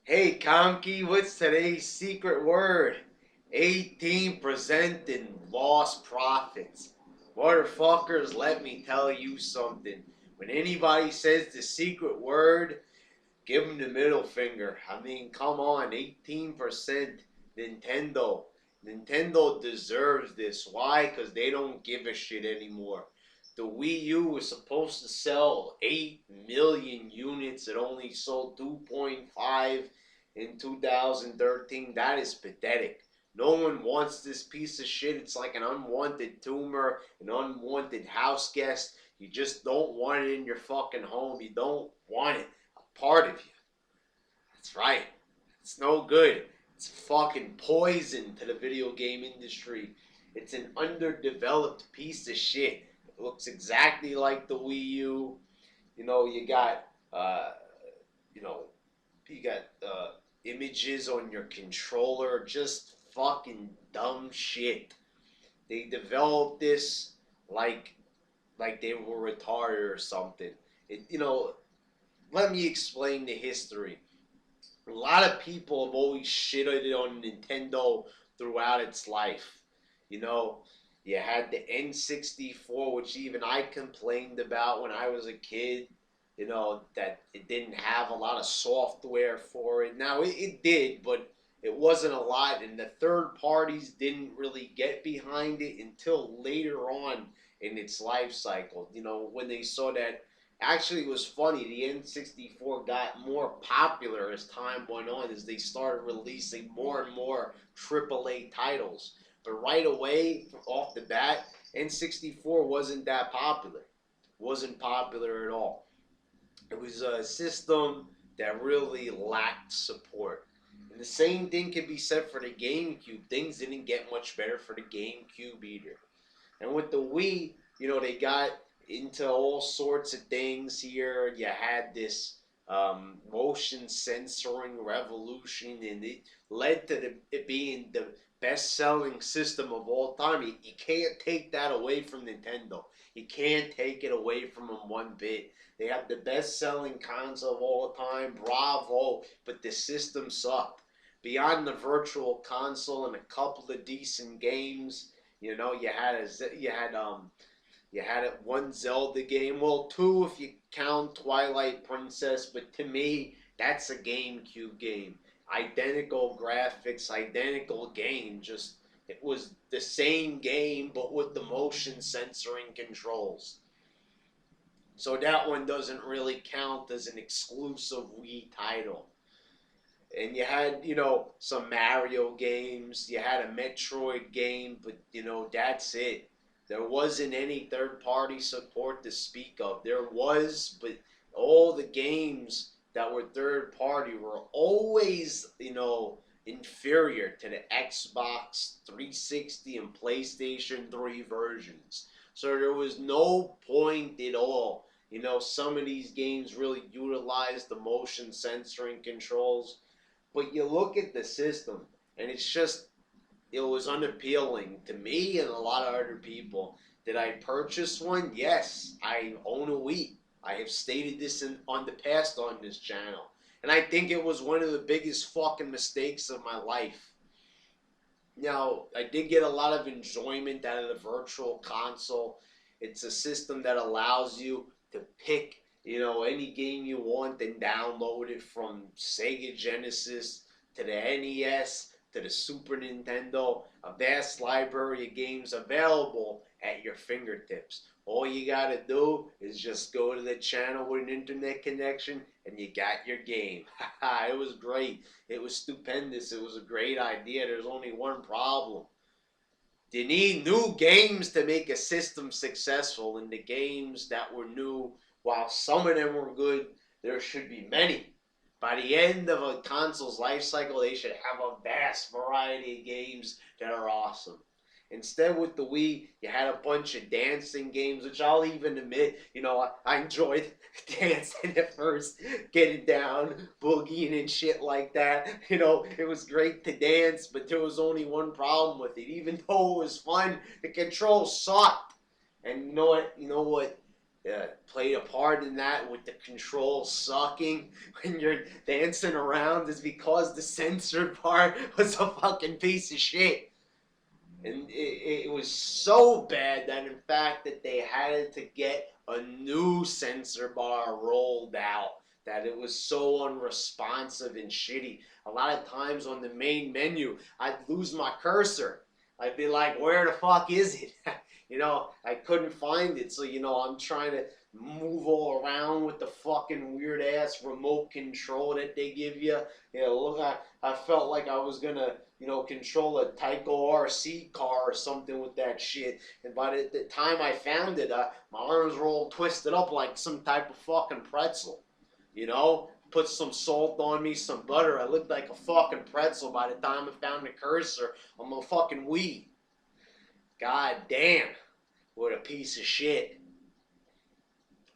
Hey Conky, what's today's secret word? 18% in lost profits. Motherfuckers, let me tell you something. When anybody says the secret word, give them the middle finger. I mean, come on, 18% Nintendo. Nintendo deserves this. Why? Because they don't give a shit anymore. The Wii U was supposed to sell 8 million units. It only sold 2.5 in 2013. That is pathetic. No one wants this piece of shit. It's like an unwanted tumor, an unwanted house guest. You just don't want it in your fucking home. You don't want it a part of you. That's right. It's no good. It's fucking poison to the video game industry. It's an underdeveloped piece of shit. It looks exactly like the Wii U. You know, you got, you know, you got images on your controller. Just fucking dumb shit. They developed this like like they were retarded or something. Let me explain the history. A lot of people have always shitted on Nintendo throughout its life. You know, you had the N64, which even I complained about when I was a kid. That it didn't have a lot of software for it. Now, it did, but it wasn't a lot, and the third parties didn't really get behind it until later on in its life cycle. When they saw that. Actually, it was funny. The N64 got more popular as time went on as they started releasing more and more AAA titles. But right away, off the bat, N64 wasn't that popular. Wasn't popular at all. It was a system that really lacked support. And the same thing can be said for the GameCube. Things didn't get much better for the GameCube either. And with the Wii, they got into all sorts of things here. You had this motion censoring revolution, and it led to it being the best selling system of all time. You can't take that away from Nintendo. You can't take it away from them one bit. They have the best selling console of all time. Bravo. But the system sucked. Beyond the virtual console and a couple of decent games, you had one Zelda game. Well, two if you count Twilight Princess, but to me, that's a GameCube game. Identical graphics, identical game. Just it was the same game, but with the motion censoring controls. So that one doesn't really count as an exclusive Wii title. And you had, some Mario games. You had a Metroid game, but that's it. There wasn't any third-party support to speak of. There was, but all the games that were third-party were always, inferior to the Xbox 360 and PlayStation 3 versions. So there was no point at all. Some of these games really utilized the motion censoring controls, but you look at the system, and it was unappealing to me and a lot of other people. Did I purchase one? Yes, I own a Wii. I have stated this on the past on this channel. And I think it was one of the biggest fucking mistakes of my life. Now, I did get a lot of enjoyment out of the virtual console. It's a system that allows you to pick, any game you want and download it from Sega Genesis to the NES to the Super Nintendo. A vast library of games available at your fingertips. All you gotta do is just go to the channel with an internet connection and you got your game. It was great. It was stupendous. It was a great idea. There's only one problem. You need new games to make a system successful, and the games that were new, while some of them were good, there should be many. By the end of a console's life cycle, they should have a vast variety of games that are awesome. Instead, with the Wii, you had a bunch of dancing games, which I'll even admit, I enjoyed dancing at first, getting down, boogieing and shit like that. It was great to dance, but there was only one problem with it. Even though it was fun, the controls sucked. And you know what? played a part in that with the controls sucking when you're dancing around is because the censored part was a fucking piece of shit. And it was so bad that in fact that they had to get a new censor bar rolled out, that it was so unresponsive and shitty. A lot of times on the main menu I'd lose my cursor. I'd be like, where the fuck is it? I couldn't find it. So I'm trying to move all around with the fucking weird ass remote control that they give you. Look, I felt like I was gonna control a Tyco RC car or something with that shit. And by the time I found it, my arms were all twisted up like some type of fucking pretzel. Put some salt on me, some butter. I looked like a fucking pretzel by the time I found the cursor on my fucking Wii. God damn, what a piece of shit.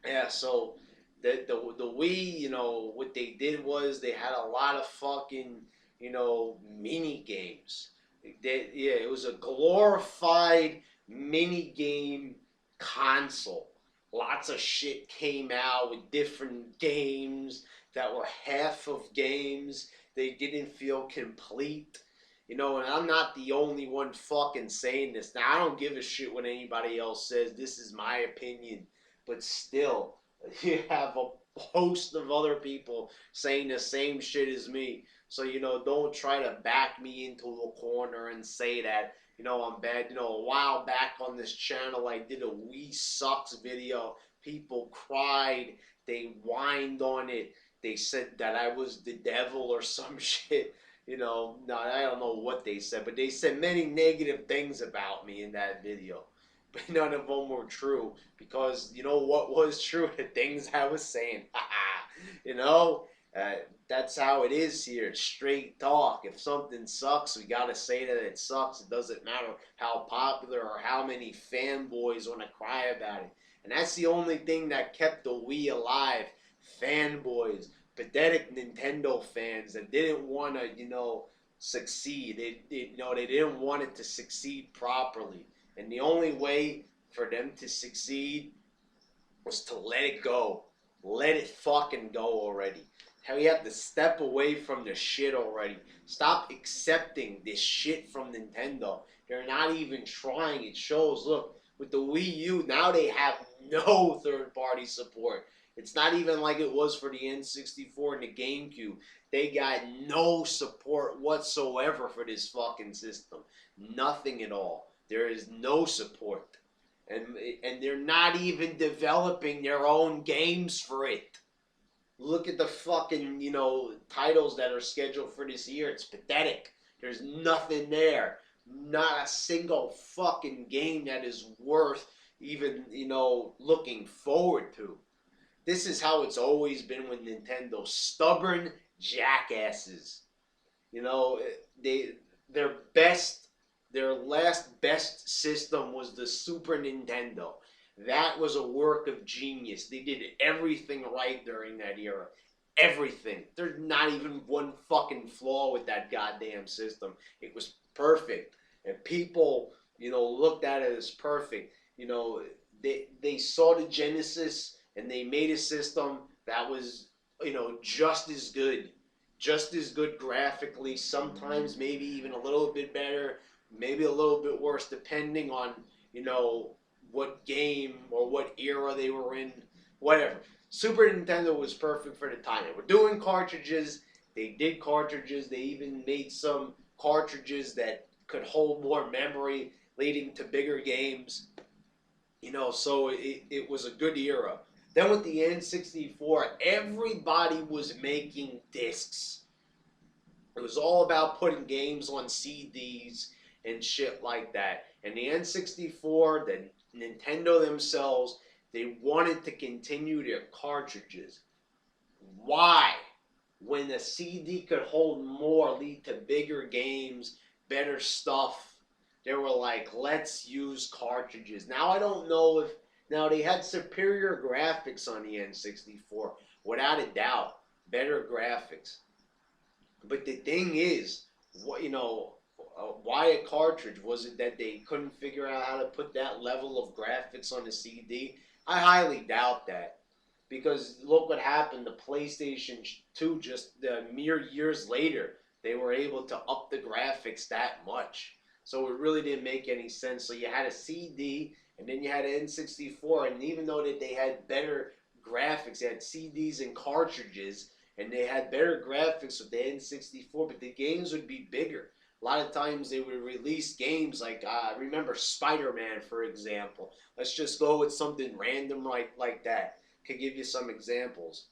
Yeah, so the Wii, what they did was they had a lot of fucking, mini games. It was a glorified mini game console. Lots of shit came out with different games that were half of games. They didn't feel complete. And I'm not the only one fucking saying this. Now, I don't give a shit what anybody else says. This is my opinion. But still, you have a host of other people saying the same shit as me. So, don't try to back me into a corner and say that, I'm bad. A while back on this channel, I did a We Sucks video. People cried. They whined on it. They said that I was the devil or some shit. No, I don't know what they said, but they said many negative things about me in that video. But none of them were true, because what was true? The things I was saying. That's how it is here. Straight talk. If something sucks, we gotta say that it sucks. It doesn't matter how popular or how many fanboys want to cry about it. And that's the only thing that kept the Wii alive. Fanboys. Pathetic Nintendo fans that didn't want to, succeed. They didn't want it to succeed properly. And the only way for them to succeed was to let it go. Let it fucking go already. How you have to step away from the shit already. Stop accepting this shit from Nintendo. They're not even trying. It shows. Look, with the Wii U, now they have no third-party support. It's not even like it was for the N64 and the GameCube. They got no support whatsoever for this fucking system. Nothing at all. There is no support. And they're not even developing their own games for it. Look at the fucking, titles that are scheduled for this year. It's pathetic. There's nothing there. Not a single fucking game that is worth even, looking forward to. This is how it's always been with Nintendo. Stubborn jackasses. Their last best system was the Super Nintendo. That was a work of genius. They did everything right during that era. Everything. There's not even one fucking flaw with that goddamn system. It was perfect. And people, looked at it as perfect. They saw the Genesis and they made a system that was, just as good. Just as good graphically. Sometimes maybe even a little bit better. Maybe a little bit worse depending on, what game or what era they were in. Whatever. Super Nintendo was perfect for the time. They were doing cartridges. They did cartridges. They even made some cartridges that could hold more memory, leading to bigger games. So it was a good era. Then with the N64, everybody was making discs. It was all about putting games on CDs and shit like that. And the N64, the Nintendo themselves, they wanted to continue their cartridges. Why? When the CD could hold more, lead to bigger games, better stuff, they were like, let's use cartridges. Now, I don't know if... Now, they had superior graphics on the N64, without a doubt. Better graphics. But the thing is, why a cartridge? Was it that they couldn't figure out how to put that level of graphics on the CD? I highly doubt that. Because look what happened. The PlayStation 2, just mere years later, they were able to up the graphics that much. So it really didn't make any sense. So you had a CD, and then you had an N64, and even though that they had better graphics, they had CDs and cartridges, and they had better graphics with the N64, but the games would be bigger. A lot of times they would release games like, remember Spider-Man, for example. Let's just go with something random like that. Could give you some examples.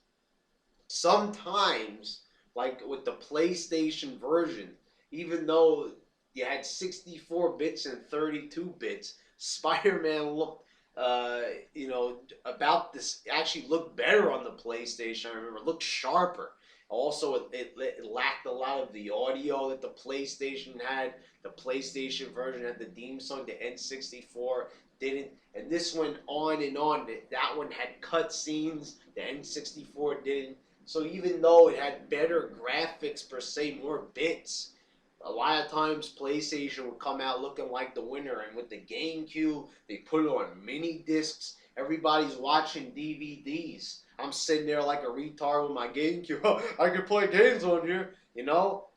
Sometimes, like with the PlayStation version, even though you had 64 bits and 32 bits, Spider-Man looked, about this, actually looked better on the PlayStation. I remember, it looked sharper. Also, it lacked a lot of the audio that the PlayStation had. The PlayStation version had the theme song. The N64 didn't. And this went on and on. That one had cut scenes. The N64 didn't. So even though it had better graphics per se, more bits, a lot of times PlayStation would come out looking like the winner. And with the GameCube, they put it on mini discs. Everybody's watching DVDs. I'm sitting there like a retard with my GameCube. I can play games on here.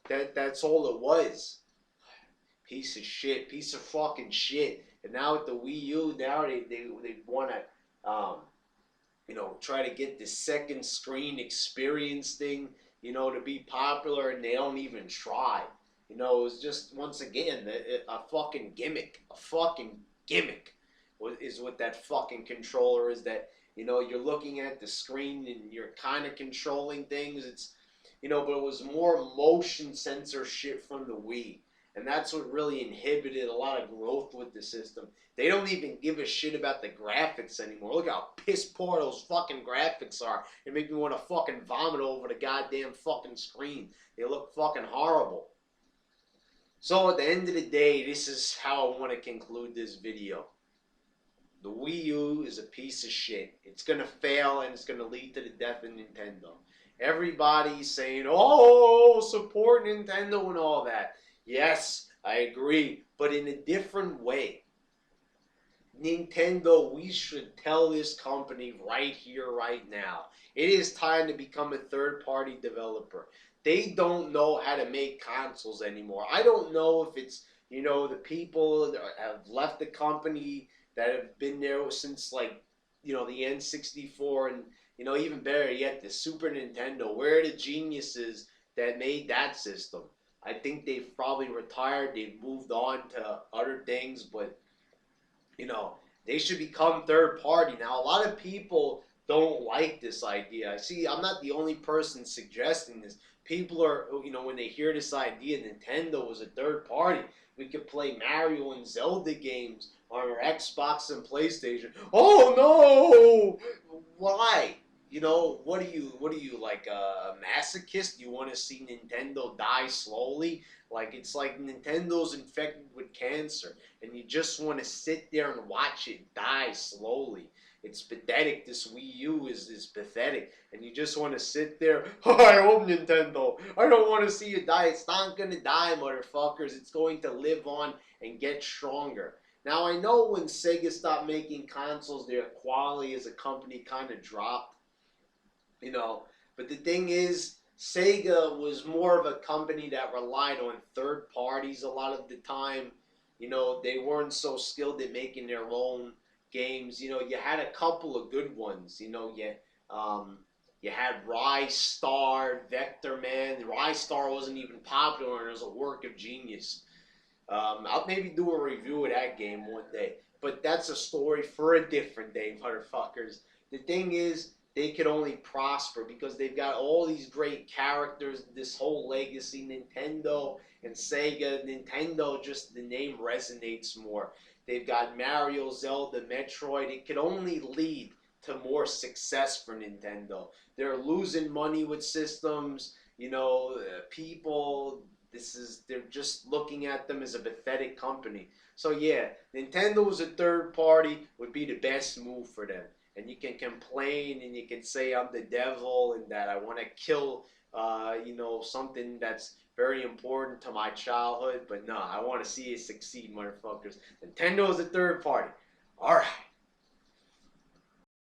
That's all it was. Piece of shit. Piece of fucking shit. And now with the Wii U, now they want to try to get the second screen experience thing, to be popular, and they don't even try. It's just, once again, a fucking gimmick. A fucking gimmick is what that fucking controller is. That, you're looking at the screen and you're kind of controlling things. It's, but it was more motion sensor shit from the Wii. And that's what really inhibited a lot of growth with the system. They don't even give a shit about the graphics anymore. Look how piss poor those fucking graphics are. They make me want to fucking vomit over the goddamn fucking screen. They look fucking horrible. So at the end of the day, this is how I want to conclude this video. The Wii U is a piece of shit. It's going to fail, and it's going to lead to the death of Nintendo. Everybody's saying, oh, support Nintendo and all that. Yes, I agree, but in a different way. Nintendo, we should tell this company right here, right now. It is time to become a third-party developer. They don't know how to make consoles anymore. I don't know if it's, the people that have left the company that have been there since, like, the N64 and, even better yet, the Super Nintendo. Where are the geniuses that made that system? I think they've probably retired. They've moved on to other things, but, they should become third party. Now, a lot of people don't like this idea. I see, I'm not the only person suggesting this. People are, when they hear this idea, Nintendo was a third party. We could play Mario and Zelda games on our Xbox and PlayStation. Oh no! Why? What are you like a masochist? You want to see Nintendo die slowly? Like, it's like Nintendo's infected with cancer, and you just want to sit there and watch it die slowly. It's pathetic. This Wii U is pathetic, and you just want to sit there. Oh, I hope Nintendo. I don't want to see it die. It's not gonna die, motherfuckers. It's going to live on and get stronger. Now, I know when Sega stopped making consoles, their quality as a company kind of dropped. But the thing is, Sega was more of a company that relied on third parties a lot of the time. They weren't so skilled at making their own games. You had a couple of good ones. You had Rise Star, Vector Man. Rise Star wasn't even popular, and it was a work of genius. I'll maybe do a review of that game one day. But that's a story for a different day, motherfuckers. The thing is, they could only prosper because they've got all these great characters, this whole legacy, Nintendo and Sega. Nintendo, just the name resonates more. They've got Mario, Zelda, Metroid. It could only lead to more success for Nintendo. They're losing money with systems, people. They're just looking at them as a pathetic company. So yeah, Nintendo as a third party would be the best move for them. And you can complain and you can say I'm the devil and that I want to kill, something that's very important to my childhood. But no, I want to see it succeed, motherfuckers. Nintendo is a third party. All right.